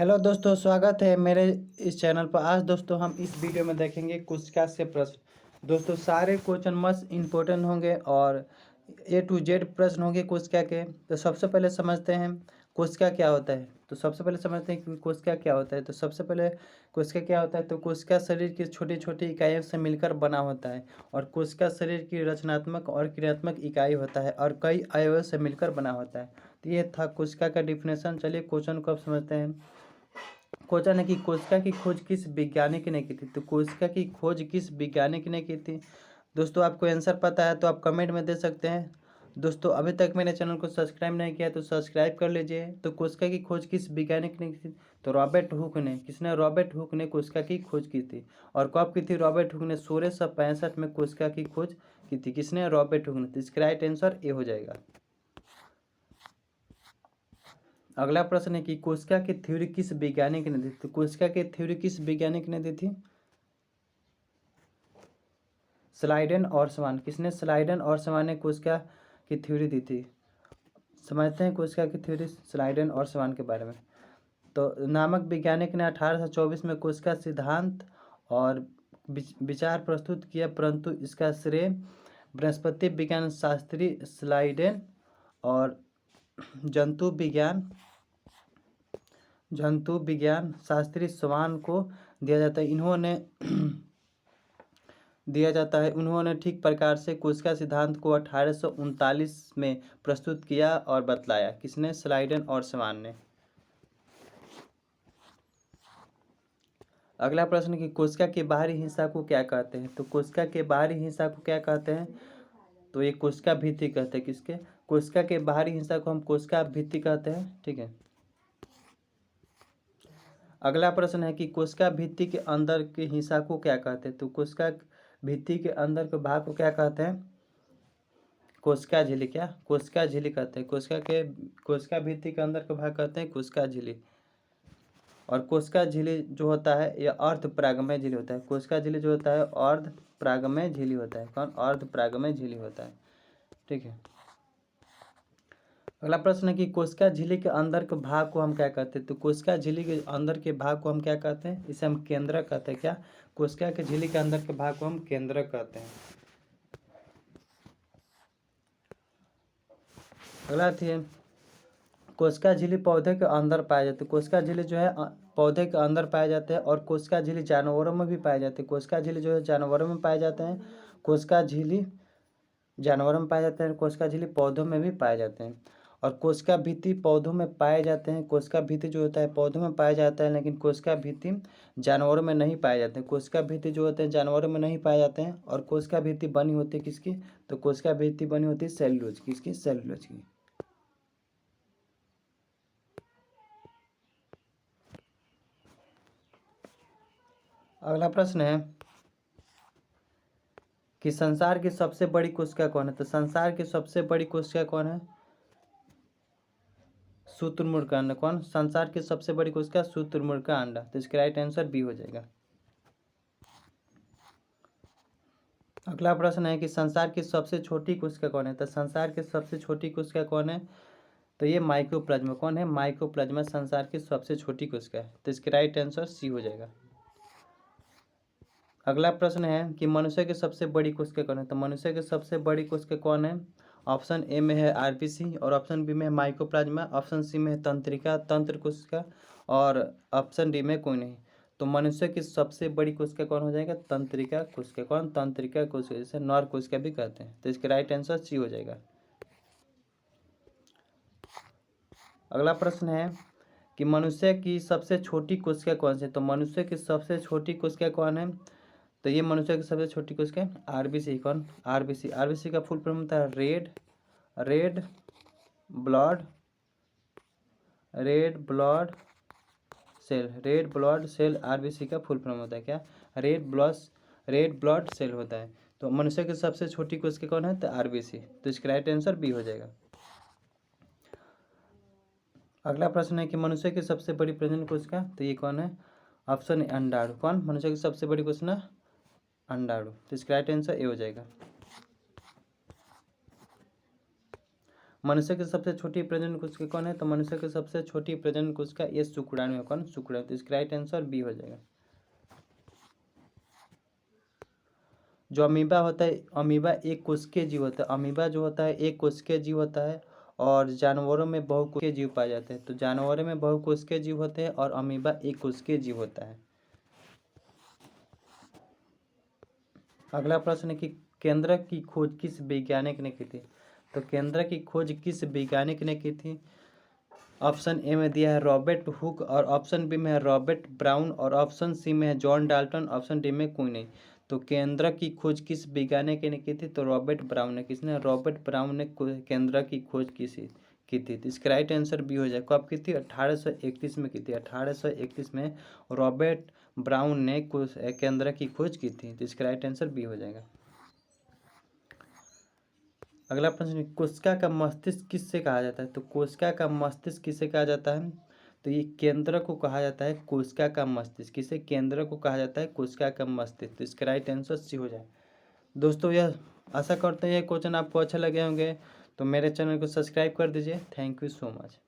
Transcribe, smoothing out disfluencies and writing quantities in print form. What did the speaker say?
Hello दोस्तों, स्वागत है मेरे इस चैनल पर। आज दोस्तों हम इस वीडियो में देखेंगे कोशिका से प्रश्न। दोस्तों सारे क्वेश्चन मस्ट इम्पोर्टेंट होंगे और A to Z प्रश्न होंगे कोशिका के। तो सबसे पहले समझते हैं कोशिका क्या होता है। तो सबसे पहले समझते हैं कि कोशिका क्या होता है। तो सबसे पहले कोशिका क्या होता है। तो कोशिका शरीर की छोटी छोटी इकाइयों से मिलकर बना होता है और कोशिका शरीर की रचनात्मक और क्रियात्मक इकाई होता है और कई अवयवों से मिलकर बना होता है। तो ये था कोशिका का डिफिनेशन। चलिए क्वेश्चन को अब समझते हैं। क्वेश्चन है कि कोशिका की खोज किस वैज्ञानिक ने की थी। तो कोशिका की खोज किस वैज्ञानिक ने की थी। दोस्तों आपको आंसर पता है तो आप कमेंट में दे सकते हैं। दोस्तों अभी तक मेरे चैनल को सब्सक्राइब नहीं किया तो सब्सक्राइब कर लीजिए। तो कोशिका की खोज किस वैज्ञानिक ने की थी। तो रॉबर्ट हुक ने। किसने? रॉबर्ट हुक ने कोशिका की खोज की थी। और कब की थी? रॉबर्ट हुक ने 1665 में कोशिका की खोज की थी। किसने? रॉबर्ट हुक ने। तो इसका राइट आंसर ए हो जाएगा। अगला प्रश्न है कि कोशिका की थ्योरी किस वैज्ञानिक ने दी थी। तो कोशिका की थ्योरी किस वैज्ञानिक ने दी थी? स्लाइडेन और समान। किसने? स्लाइडेन और समान ने कोशिका की थ्योरी दी थी। समझते हैं कोशिका की थ्योरी स्लाइडेन और समान के बारे में। तो नामक वैज्ञानिक ने 1824 में कोशिका सिद्धांत और विचार प्रस्तुत किया, परंतु इसका श्रेय बृहस्पति विज्ञान शास्त्री स्लाइडेन और जंतु विज्ञान शास्त्री स्वान को दिया जाता है। उन्होंने ठीक प्रकार से कोशिका सिद्धांत को 1839 में प्रस्तुत किया और बतलाया। किसने? स्लाइडेन और स्वान ने। अगला प्रश्न कि कोशिका के बाहरी हिस्सा को क्या कहते हैं। तो कोशिका के बाहरी हिस्सा को क्या कहते हैं। तो ये कोशिका भित्ति कहते हैं। किसके? कोशिका के बाहरी हिस्सा को हम कोशिका भित्ति कहते हैं। ठीक है। अगला प्रश्न है कि कोशिका भित्ति के अंदर के हिस्सा को क्या कहते हैं। तो कोशिका भित्ति के अंदर के भाग को क्या कहते हैं? कोशिका झिल्ली। क्या? कोशिका झिल्ली कहते हैं। कोशिका भित्ति के अंदर का भाग कहते हैं कोशिका झिल्ली। और कोशिका झिल्ली जो होता है यह अर्ध परागमय झिल्ली होता है। कोशिका झिल्ली जो होता है अर्ध परागमय झिल्ली होता है। कौन? अर्ध परागमय झिल्ली होता है। ठीक है। अगला प्रश्न है कि कोशिका झिल्ली के अंदर के भाग को हम क्या कहते हैं। तो कोशिका झिल्ली के अंदर के भाग को हम क्या कहते हैं? इसे हम केंद्रक कहते हैं। क्या? कोशिका के झिल्ली के अंदर के भाग को हम केंद्रक कहते हैं। अगला थी कोशिका झिल्ली पौधे के अंदर पाए जाते हैं। कोशिका झिल्ली जो है पौधे के अंदर पाए जाते हैं और कोशिका झिल्ली जानवरों में भी पाए जाते हैं। कोशिका झिल्ली जो है जानवरों में पाए जाते हैं। कोशिका झिल्ली जानवरों में पाए जाते हैं। कोशिका झिल्ली पौधों में भी पाए जाते हैं। और कोशिका भित्ति पौधों में पाए जाते हैं। कोशिका भित्ति जो होता है पौधों में पाया जाता है, लेकिन कोशिका भित्ति जानवरों में नहीं पाए जाते हैं। कोशिका भित्ति जो होते हैं जानवरों में नहीं पाए जाते हैं। और कोशिका भित्ति बनी होती है किसकी? तो कोशिका भित्ति बनी होती है सेलुलोज। किसकी? सेलुलोज की। अगला प्रश्न है कि संसार की सबसे बड़ी कोशिका कौन है। तो संसार की सबसे बड़ी कोशिका कौन है? शुतुरमुर्ग का अंडा। कौन? संसार की सबसे बड़ी कोशिका शुतुरमुर्ग का अंडा। तो इसका राइट आंसर बी हो जाएगा। अगला प्रश्न है कि संसार की सबसे छोटी कोशिका कौन है। तो संसार की सबसे छोटी कोशिका कौन है? तो ये माइकोप्लाज्मा। कौन है? माइकोप्लाज्मा संसार की सबसे छोटी कोशिका है। तो इसका राइट आंसर सी हो जाएगा। अगला प्रश्न है कि मनुष्य की सबसे बड़ी कोशिका कौन है। तो मनुष्य की सबसे बड़ी कोशिका कौन है? ऑप्शन ए में है आरबीसी और ऑप्शन बी में है माइकोप्लाज्मा, ऑप्शन सी में है तंत्रिका तंत्र कोशिका और ऑप्शन डी में कोई नहीं। तो मनुष्य की सबसे बड़ी कोशिका कौन हो जाएगा? तंत्रिका कोशिका। कौन? तंत्रिका कोशिका, जिसे नर कोशिका भी कहते हैं। तो इसका राइट आंसर सी हो जाएगा। अगला प्रश्न है कि मनुष्य की सबसे छोटी कोशिका कौन सी है। तो मनुष्य की सबसे छोटी कोशिका कौन है? तो ये मनुष्य की सबसे छोटी कोशिका आरबीसी। कौन? आरबीसी। आरबीसी का फुल फॉर्म होता है रेड ब्लड सेल। आरबीसी का फुल फॉर्म होता है क्या? रेड ब्लड सेल होता है। तो मनुष्य की सबसे छोटी कोशिका कौन है? तो आरबीसी। तो इसका राइट आंसर बी हो जाएगा। अगला प्रश्न है कि मनुष्य की सबसे बड़ी प्रजनन कोशिका। तो ये कौन है? ऑप्शन ए अंडाणु। कौन? मनुष्य की सबसे बड़ी कोशिका अंडाणु। तो इसका राइट आंसर ए हो जाएगा। मनुष्य की सबसे छोटी प्रजनन कोशिका कौन है? तो मनुष्य की सबसे छोटी प्रजनन कोशिका ये शुक्राणु है। कौन? शुक्राणु। तो इसका राइट आंसर बी हो जाएगा। जो अमीबा होता है, अमीबा एक कोशिकीय जीव होता है। अमीबा जो होता है एक कोशिकीय जीव होता है और जानवरों में बहुकोशिकीय जीव पाए जाते हैं। तो जानवरों में बहुकोशिकीय जीव होते हैं और अमीबा एक कोशिकीय जीव होता है। अगला प्रश्न है कि केंद्रक की खोज किस वैज्ञानिक ने की थी? तो केंद्रक की खोज किस वैज्ञानिक ने की थी? ऑप्शन ए में दिया है रॉबर्ट हुक, और ऑप्शन बी में है रॉबर्ट ब्राउन, और ऑप्शन सी में है जॉन डाल्टन, ऑप्शन डी में कोई नहीं। तो केंद्रक की खोज किस वैज्ञानिक ने की थी? तो रॉबर्ट ब्राउन ने। किसने? रॉबर्ट ब्राउन ने केंद्रक की खोज की थी। तो इसका राइट आंसर बी हो जाए। कब की थी? 1831 में की थी। 1831 में रॉबर्ट ब्राउन ने केंद्रक की खोज की थी। तो इसका राइट आंसर बी हो जाएगा। अगला प्रश्न, कोशिका का मस्तिष्क किससे कहा जाता है? तो कोशिका का मस्तिष्क किसे कहा जाता है? तो ये केंद्र को कहा जाता है कोशिका का मस्तिष्क। किसे? केंद्र को कहा जाता है कोशिका का मस्तिष्क। तो इसका राइट आंसर सी हो जाए। दोस्तों यह आशा करते हैं ये क्वेश्चन आपको अच्छा लगे होंगे, तो मेरे चैनल को सब्सक्राइब कर दीजिए। Thank you so much.